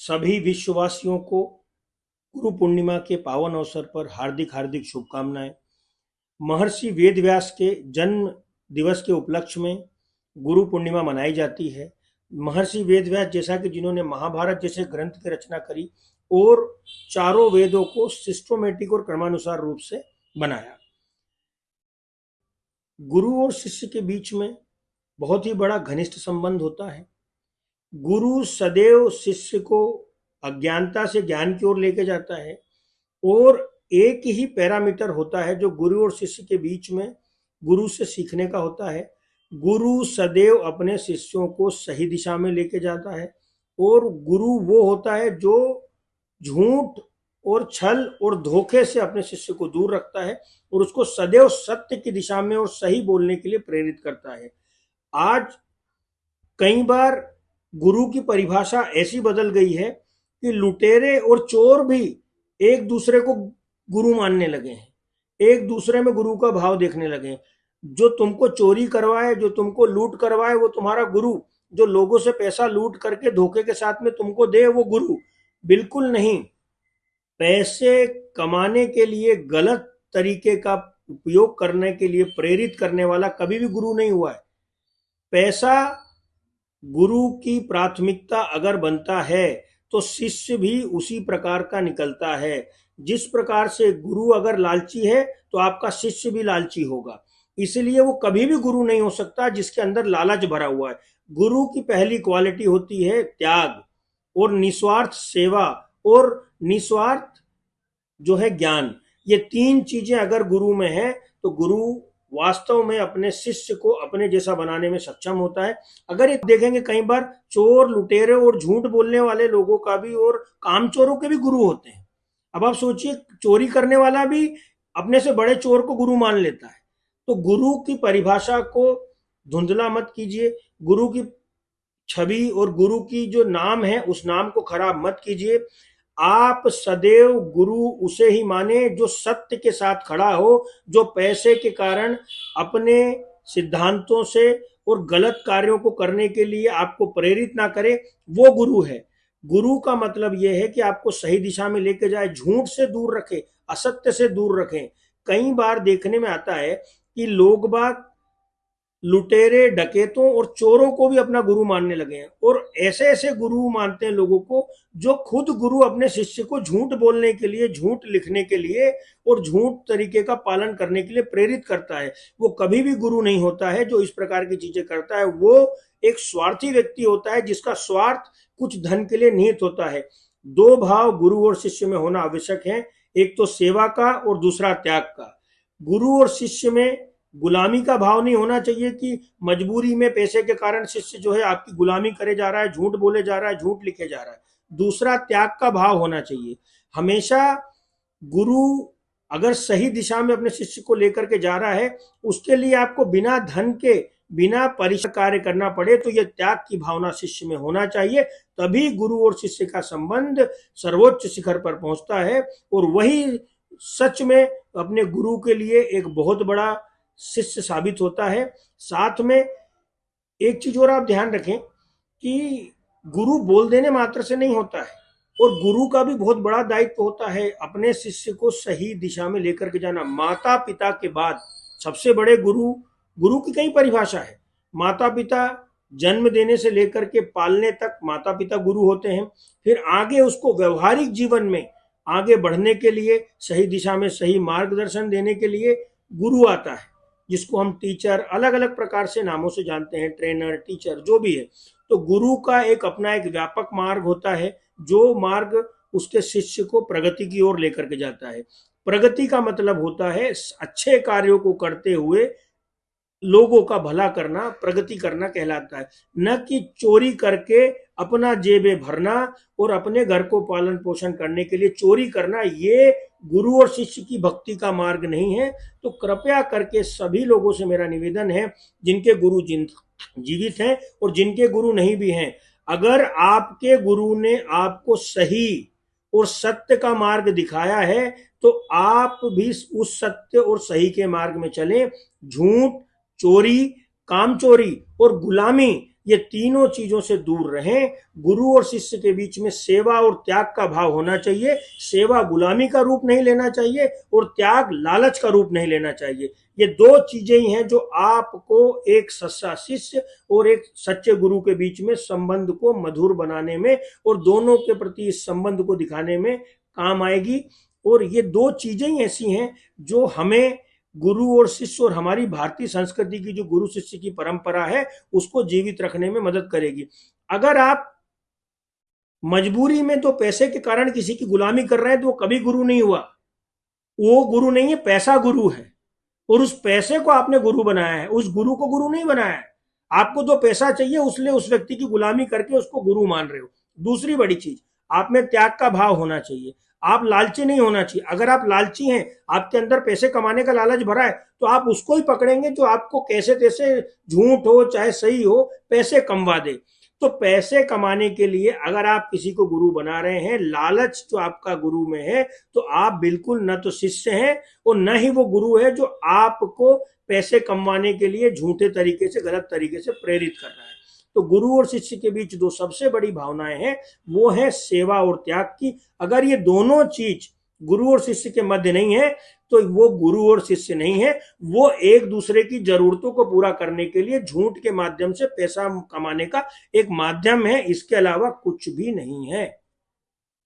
सभी विश्ववासियों को गुरु पूर्णिमा के पावन अवसर पर हार्दिक हार्दिक शुभकामनाएं। महर्षि वेदव्यास के जन्म दिवस के उपलक्ष्य में गुरु पूर्णिमा मनाई जाती है। महर्षि वेदव्यास जैसा कि जिन्होंने महाभारत जैसे ग्रंथ की रचना करी और चारों वेदों को सिस्टोमेटिक और क्रमानुसार रूप से बनाया। गुरु और शिष्य के बीच में बहुत ही बड़ा घनिष्ठ संबंध होता है। गुरु सदैव शिष्य को अज्ञानता से ज्ञान की ओर लेके जाता है और एक ही पैरामीटर होता है जो गुरु और शिष्य के बीच में गुरु से सीखने का होता है। गुरु सदैव अपने शिष्यों को सही दिशा में लेके जाता है और गुरु वो होता है जो झूठ और छल और धोखे से अपने शिष्य को दूर रखता है और उसको सदैव सत्य की दिशा में और सही बोलने के लिए प्रेरित करता है। आज कई बार गुरु की परिभाषा ऐसी बदल गई है कि लुटेरे और चोर भी एक दूसरे को गुरु मानने लगे हैं, एक दूसरे में गुरु का भाव देखने लगे हैं। जो तुमको चोरी करवाए, जो तुमको लूट करवाए, वो तुम्हारा गुरु। जो लोगों से पैसा लूट करके धोखे के साथ में तुमको दे, वो गुरु बिल्कुल नहीं। पैसे कमाने के लिए गलत तरीके का उपयोग करने के लिए प्रेरित करने वाला कभी भी गुरु नहीं हुआ है। पैसा गुरु की प्राथमिकता अगर बनता है तो शिष्य भी उसी प्रकार का निकलता है। जिस प्रकार से गुरु अगर लालची है तो आपका शिष्य भी लालची होगा। इसलिए वो कभी भी गुरु नहीं हो सकता जिसके अंदर लालच भरा हुआ है। गुरु की पहली क्वालिटी होती है त्याग और निस्वार्थ सेवा और निस्वार्थ जो है ज्ञान। ये तीन चीजें अगर गुरु में है तो गुरु वास्तव में अपने शिष्य को अपने जैसा बनाने में सक्षम होता है। अगर ये देखेंगे कई बार चोर, लुटेरे और झूठ बोलने वाले लोगों का भी और कामचोरों के भी गुरु होते हैं। अब आप सोचिए, चोरी करने वाला भी अपने से बड़े चोर को गुरु मान लेता है। तो गुरु की परिभाषा को धुंधला मत कीजिए। गुरु की छवि और गुरु की जो नाम है उस नाम को खराब मत कीजिए। आप सदैव गुरु उसे ही माने जो सत्य के साथ खड़ा हो, जो पैसे के कारण अपने सिद्धांतों से और गलत कार्यों को करने के लिए आपको प्रेरित ना करे, वो गुरु है। गुरु का मतलब यह है कि आपको सही दिशा में लेके जाए, झूठ से दूर रखे, असत्य से दूर रखें। कई बार देखने में आता है कि लोग बाग लुटेरे, डकैतों और चोरों को भी अपना गुरु मानने लगे हैं और ऐसे ऐसे गुरु मानते हैं लोगों को जो खुद गुरु अपने शिष्य को झूठ बोलने के लिए, झूठ लिखने के लिए और झूठ तरीके का पालन करने के लिए प्रेरित करता है। वो कभी भी गुरु नहीं होता है जो इस प्रकार की चीजें करता है। वो एक स्वार्थी व्यक्ति होता है जिसका स्वार्थ कुछ धन के लिए निहित होता है। दो भाव गुरु और शिष्य में होना आवश्यक है, एक तो सेवा का और दूसरा त्याग का। गुरु और शिष्य में गुलामी का भाव नहीं होना चाहिए कि मजबूरी में पैसे के कारण शिष्य जो है आपकी गुलामी करे जा रहा है, झूठ बोले जा रहा है, झूठ लिखे जा रहा है। दूसरा त्याग का भाव होना चाहिए। हमेशा गुरु अगर सही दिशा में अपने शिष्य को लेकर के जा रहा है, उसके लिए आपको बिना धन के, बिना परिश्रम कार्य करना पड़े, तो यह त्याग की भावना शिष्य में होना चाहिए। तभी गुरु और शिष्य का संबंध सर्वोच्च शिखर पर पहुंचता है और वही सच में अपने गुरु के लिए एक बहुत बड़ा शिष्य साबित होता है। साथ में एक चीज और आप ध्यान रखें कि गुरु बोल देने मात्र से नहीं होता है और गुरु का भी बहुत बड़ा दायित्व होता है अपने शिष्य को सही दिशा में लेकर के जाना। माता पिता के बाद सबसे बड़े गुरु, गुरु की कई परिभाषा है। माता पिता जन्म देने से लेकर के पालने तक माता पिता गुरु होते हैं। फिर आगे उसको व्यवहारिक जीवन में आगे बढ़ने के लिए, सही दिशा में सही मार्गदर्शन देने के लिए गुरु आता है, जिसको हम टीचर अलग अलग प्रकार से नामों से जानते हैं, ट्रेनर, टीचर, जो भी है। तो गुरु का एक अपना एक व्यापक मार्ग होता है जो मार्ग उसके शिष्य को प्रगति की ओर लेकर के जाता है। प्रगति का मतलब होता है अच्छे कार्यों को करते हुए लोगों का भला करना, प्रगति करना कहलाता है। न कि चोरी करके अपना जेबें भरना और अपने घर को पालन पोषण करने के लिए चोरी करना, ये गुरु और शिष्य की भक्ति का मार्ग नहीं है। तो कृपया करके सभी लोगों से मेरा निवेदन है, जिनके गुरु जीवित हैं और जिनके गुरु नहीं भी हैं, अगर आपके गुरु ने आपको सही और सत्य का मार्ग दिखाया है तो आप भी उस सत्य और सही के मार्ग में चलें। झूठ, चोरी, कामचोरी और गुलामी ये तीनों चीजों से दूर रहें। गुरु और शिष्य के बीच में सेवा और त्याग का भाव होना चाहिए। सेवा गुलामी का रूप नहीं लेना चाहिए और त्याग लालच का रूप नहीं लेना चाहिए। ये दो चीजें ही हैं जो आपको एक सच्चा शिष्य और एक सच्चे गुरु के बीच में संबंध को मधुर बनाने में और दोनों के प्रति इस संबंध को दिखाने में काम आएगी। और ये दो चीजें ही ऐसी हैं जो हमें गुरु और शिष्य और हमारी भारतीय संस्कृति की जो गुरु शिष्य की परंपरा है उसको जीवित रखने में मदद करेगी। अगर आप मजबूरी में तो पैसे के कारण किसी की गुलामी कर रहे हैं तो वो कभी गुरु नहीं हुआ। वो गुरु नहीं है, पैसा गुरु है। और उस पैसे को आपने गुरु बनाया है, उस गुरु को गुरु नहीं बनाया है। आपको तो पैसा चाहिए इसलिए उस व्यक्ति की गुलामी करके उसको गुरु मान रहे हो। दूसरी बड़ी चीज, आप में त्याग का भाव होना चाहिए। आप लालची नहीं होना चाहिए। अगर आप लालची हैं, आपके अंदर पैसे कमाने का लालच भरा है, तो आप उसको ही पकड़ेंगे जो आपको कैसे तैसे, झूठ हो चाहे सही हो, पैसे कमवा दे। तो पैसे कमाने के लिए अगर आप किसी को गुरु बना रहे हैं, लालच जो आपका गुरु में है, तो आप बिल्कुल न तो शिष्य हैं और न ही वो गुरु है जो आपको पैसे कमाने के लिए झूठे तरीके से, गलत तरीके से प्रेरित कर रहा है। तो गुरु और शिष्य के बीच दो सबसे बड़ी भावनाएं हैं, वो है सेवा और त्याग की। अगर ये दोनों चीज गुरु और शिष्य के मध्य नहीं है तो वो गुरु और शिष्य नहीं है, वो एक दूसरे की जरूरतों को पूरा करने के लिए झूठ के माध्यम से पैसा कमाने का एक माध्यम है, इसके अलावा कुछ भी नहीं है।